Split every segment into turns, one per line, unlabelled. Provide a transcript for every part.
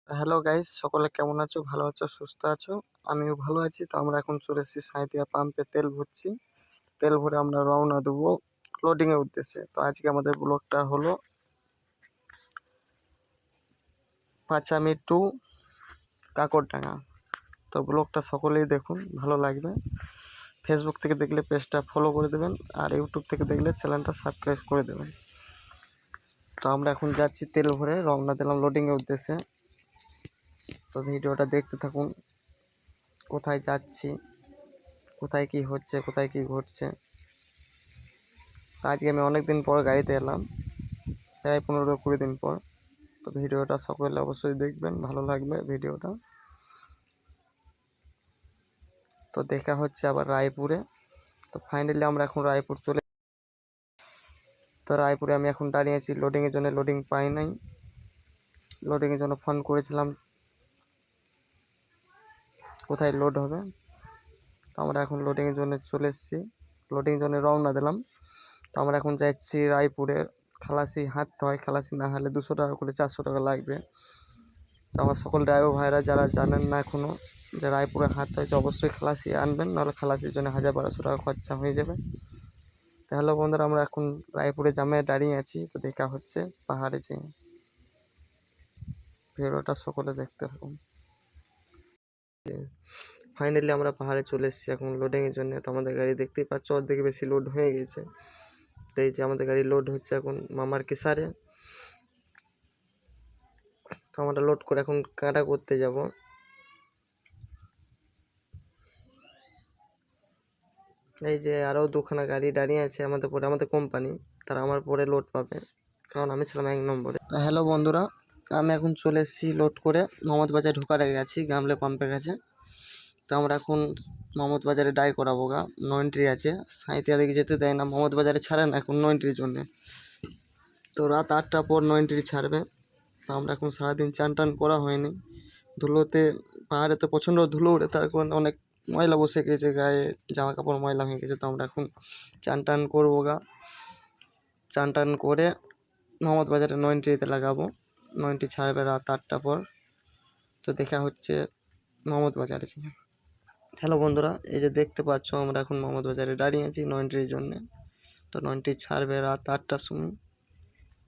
Hello guys, সকলে কেমন আছো? ভালো আছো, সুস্থ আছো? আমিও ভালো আছি। তো আমরা এখন চলে এসেছি সাঁইথিয়া পাম্পে তেল ভরছি। তেল ভরে আমরা রওনা দেবো লোডিং এর উদ্দেশ্যে। তো আজকে আমাদের ব্লগটা হলো পাঁচামি টু কাকরডাঙ্গা। তো ব্লগটা সকলেই দেখুন, ভালো লাগবে। ফেসবুক থেকে দেখলে পেজটা ফলো করে দেবেন, আর ইউটিউব থেকে দেখলে চ্যানেলটা সাবস্ক্রাইব করে দেবেন। তো আমরা এখন যাচ্ছি তেল ভরে, রওনা দিলাম লোডিং এর উদ্দেশ্যে। তো ভিডিওটা দেখতে থাকুন, কোথায় যাচ্ছি, কোথায় কি হচ্ছে, কোথায় কি ঘটছে। তো আজকে আমি অনেক দিন পর গাড়িতে এলাম, প্রায় 15-20 দিন পর। তো ভিডিওটা সকলে অবশ্যই দেখবেন, ভালো লাগবে ভিডিওটা। তো দেখা হচ্ছে আবার রায়পুরে। তো ফাইনালি আমরা এখন রায়পুর চলে। তো রায়পুরে আমি এখন দাঁড়িয়ে আছি লোডিংয়ের জন্য, লোডিং পাই নাই। লোডিংয়ের জন্য ফোন করেছিলাম, কোথায় লোড হবে। তো আমরা এখন লোডিংয়ের জন্য চলে এসেছি, লোডিংয়ের জন্য রওনা দিলাম। তো আমরা এখন যাচ্ছি রায়পুরে। খালাসি হাঁটতে হয়, খালাসি না হলে 200 টাকা করে 400 টাকা লাগবে। তো আমার সকল ড্রাইভার ভাইরা যারা জানেন না এখনও যে রায়পুরে হাঁটতে হয়, অবশ্যই খালাসি আনবেন, নাহলে খালাসির জন্য 1000-1200 টাকা খরচা হয়ে যাবে। তাহলে বন্ধুরা, আমরা এখন রায়পুরে জামে দাঁড়িয়ে আছি। তো দেখা হচ্ছে পাহাড়ে যেয়ে। ভিডিওটা সকলে দেখতে থাকুন। ফাইনালি আমরা পাহাড়ে চলে এসেছি এখন লোডিংয়ের জন্য। তো আমাদের গাড়ি দেখতেই পাচ্ছ, অর্ধেক বেশি লোড হয়ে গেছে। তো এই যে আমাদের গাড়ি লোড হচ্ছে এখন মামার কেসারে। তো আমরা লোড করে এখন কাটা করতে যাব। এই যে আরও দুখানা গাড়ি দাঁড়িয়ে আছে আমাদের পরে, আমাদের কোম্পানি, তারা আমার পরে লোড পাবে, কারণ আমি ছিলাম 1 নম্বরে। হ্যালো বন্ধুরা, আমি এখন চলে এসেছি লোড করে মোহাম্মদ বাজার ঢোকার আগে গেছি, গামলে পাম্পের কাছে। তো আমরা এখন মোহাম্মদ বাজারে ডাই করাবো গা, 9 এন্ট্রি আছে। সাঁইথিয়া দিকে যেতে দেয় না, মোহাম্মদ বাজারে ছাড়ে না এখন 9 এন্ট্রির জন্যে। তো রাত 8টার পর 9 এন্ট্রি ছাড়বে। তো আমরা এখন সারাদিন চান টান করা হয়নি, ধুলোতে। পাহাড়ে তো প্রচণ্ড ধুলো উড়ে, তার কারণে অনেক ময়লা বসে গেছে গায়ে, জামা কাপড় ময়লা হয়ে গেছে। তো আমরা এখন চান টান করবো গা। চান টান করে মোহাম্মদ বাজারে 9 এন্ট্রিতে লাগাবো। 9 এন্ট্রি ছাড়বে রাত 8টার পর। তো দেখা হচ্ছে মোহাম্মদ বাজারে। হ্যালো বন্ধুরা, এই যে দেখতে পাচ্ছ আমরা এখন মোহাম্মদ বাজারে দাঁড়িয়ে আছি 9 এন্ট্রির জন্য। তো 9 এন্ট্রি ছাড়বে রাত 8টার সময়।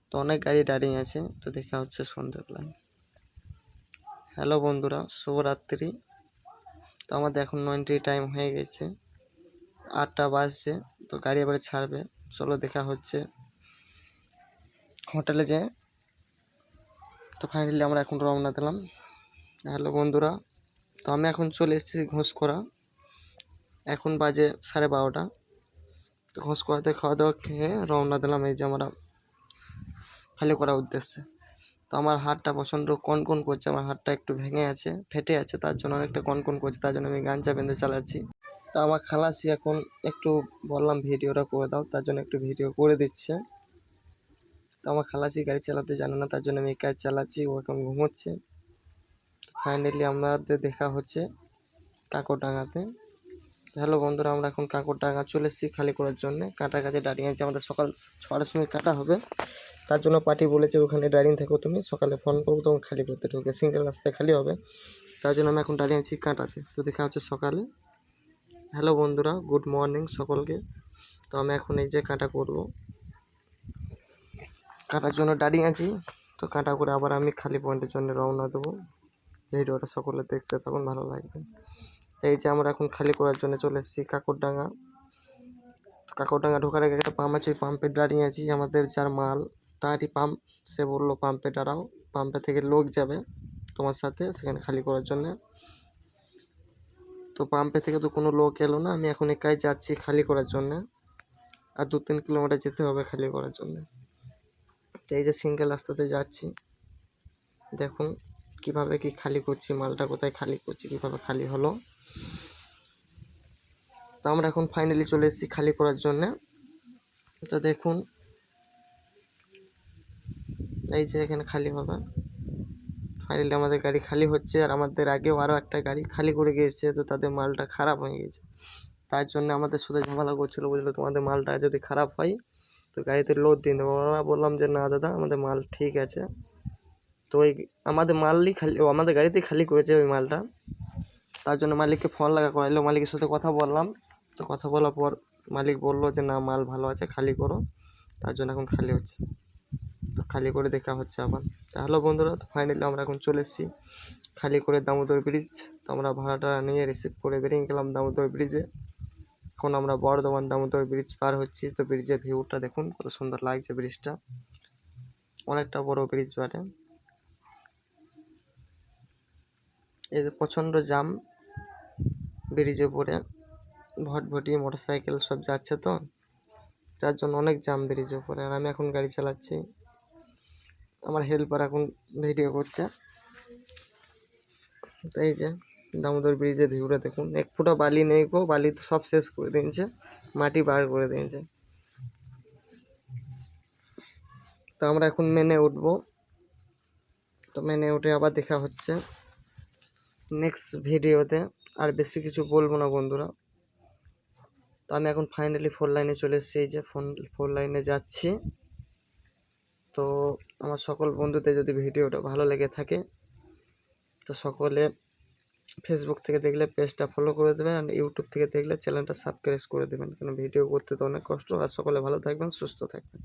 তো অনেক গাড়ি দাঁড়িয়ে আছে। তো দেখা হচ্ছে সন্ধ্যেবেলায়। হ্যালো বন্ধুরা, শুভরাত্রি। তো আমাদের এখন 9 এন্ট্রি টাইম হয়ে গেছে, 8টা বাজছে। তো গাড়ি এবারে ছাড়বে, চলো দেখা হচ্ছে হোটেলে যেয়ে। তো ফাইনালি আমরা এখন রওনা দিলাম। হ্যালো বন্ধুরা, তো আমি এখন চলে এসেছি ঘোষকরা। এখন বাজে 12:30। তো ঘোষকরাতে খাওয়া দাওয়া খেয়ে রওনা দিলাম এই যে আমরা খালি করার উদ্দেশ্যে। তো আমার হাতটা প্রচণ্ড কনকন করছে, আমার হাতটা একটু ভেঙে আছে, ফেটে আছে, তার জন্য অনেকটা কনকন করছে, তার জন্য আমি গামছা বেঁধে চালাচ্ছি। তো আমার খালাসি এখন একটু বললাম ভিডিওটা করে দাও, তার জন্য একটু ভিডিও করে দিচ্ছে। তো আমার খালাসি গাড়ি চালাতে জানে না, তার জন্য আমি কাজ চালাচ্ছি, ও এখন ঘুমোচ্ছে। ফাইনালি আমাদের দেখা হচ্ছে কাকরডাঙ্গাতে। হ্যালো বন্ধুরা, আমরা এখন কাকরডাঙ্গা চলে এসেছি খালি করার জন্য। কাঁটার কাছে দাঁড়িয়ে আছে, আমাদের সকাল 6টার সময় কাটা হবে। তার জন্য পার্টি বলেছে ওখানে দাঁড়িয়ে থাকো তুমি, সকালে ফোন করবো তখন খালি করতে ঢুকবে, সিঙ্গেল রাস্তায় খালি হবে। তার জন্য আমি এখন দাঁড়িয়ে আছি কাঁটাতে। তো দেখা হচ্ছে সকালে। হ্যালো বন্ধুরা, গুড মর্নিং সকলকে। তো আমি এখন এই যে কাঁটা করব, কাটার জন্য দাঁড়িয়ে আছি। তো কাঁটা করে আবার আমি খালি পয়েন্টের জন্য রওনা দেবো। ভিডিওটা সকলে দেখতে তখন ভালো লাগবে। এই যে আমরা এখন খালি করার জন্য চলে এসেছি কাকরডাঙ্গা। কাকরডাঙ্গা ঢোকার আগে একটা পাম্প আছে, ওই পাম্পে দাঁড়িয়ে আছি। আমাদের যার মাল তারই পাম্প, সে বললো পাম্পে দাঁড়াও, পাম্পে থেকে লোক যাবে তোমার সাথে সেখানে খালি করার জন্য। তো পাম্পে থেকে তো কোনো লোক এলো না, আমি এখন একাই যাচ্ছি খালি করার জন্য। আর 2-3 কিলোমিটার যেতে হবে খালি করার জন্য। তো এই যে সিঙ্গেল রাস্তাতে যাচ্ছি, দেখুন কিভাবে কি খালি করছি, মালটা কোথায় খালি করছি, কিভাবে খালি হলো। তো আমরা এখন ফাইনালি চলে এসেছি খালি করার জন্য। তো দেখুন এই যে এখানে খালি হবে। ফাইনালি আমাদের গাড়ি খালি হচ্ছে, আর আমাদের আগেও আরও একটা গাড়ি খালি করে গিয়েছে। তো তাদের মালটা খারাপ হয়ে গেছে, তার জন্য আমাদের সাথে ঝামেলা করছিলো, বুঝলো। তোমাদের মালটা যদি খারাপ হয় তো গাড়িতে লোড দিয়ে দেবো। আমরা বললাম যে না দাদা, আমাদের মাল ঠিক আছে, তো ওই আমাদের মালই খালি, ও আমাদের গাড়িতেই খালি করেছে ওই মালটা। তার জন্য মালিককে ফোন করাইলো, মালিকের সাথে কথা বললাম। তো কথা বলার পর মালিক বললো যে না, মাল ভালো আছে, খালি করো। তার জন্য এখন খালি হচ্ছে, তো খালি করে দেখা হচ্ছে আবার। হ্যালো বন্ধুরা, তো ফাইনালি আমরা এখন চলে এসেছি খালি করে দামোদর ব্রিজ। তো আমরা ভাড়াটা নিয়ে রিসিভ করে বেরিয়ে গেলাম দামোদর ব্রিজে। এখন আমরা বর্ধমান দামোদর ব্রিজ পার হচ্ছি। তো ব্রিজের ভিউটা দেখুন, কত সুন্দর লাগছে ব্রিজটা, অনেকটা বড় ব্রিজ বটে। এই যে প্রচণ্ড জাম ব্রিজে পড়ে, ভটভটি মোটরসাইকেল সব যাচ্ছে, তো যার জন্য অনেক জাম ব্রিজের উপরে। আর আমি এখন গাড়ি চালাচ্ছি, আমার হেল্পার এখন ভিডিও করছে। তো এই যে দামোদর ব্রিজের ভিউটা দেখুন, এক ফুটা বালি নেই গো, বালি তো সব শেষ করে দিয়েছে, মাটি বার করে দিয়েছে। তো আমরা এখন মেনে উঠবো। তো মেনে উঠে আবার দেখা হচ্ছে নেক্সট ভিডিওতে। আর বেশি কিছু বলবো না বন্ধুরা। তো আমি এখন ফাইনালি 4 লাইনে চলে এসেছি, এই যে 4 লাইনে যাচ্ছি। তো আমার সকল বন্ধুদের যদি ভিডিওটা ভালো লেগে থাকে, তো সকলে ফেসবুক থেকে দেখলে পেজটা ফলো করে দেবেন, আর ইউটিউব থেকে দেখলে চ্যানেলটা সাবস্ক্রাইব করে দেবেন, কারণ ভিডিও করতে তো অনেক কষ্ট। আর সকলে ভালো থাকবেন, সুস্থ থাকবেন।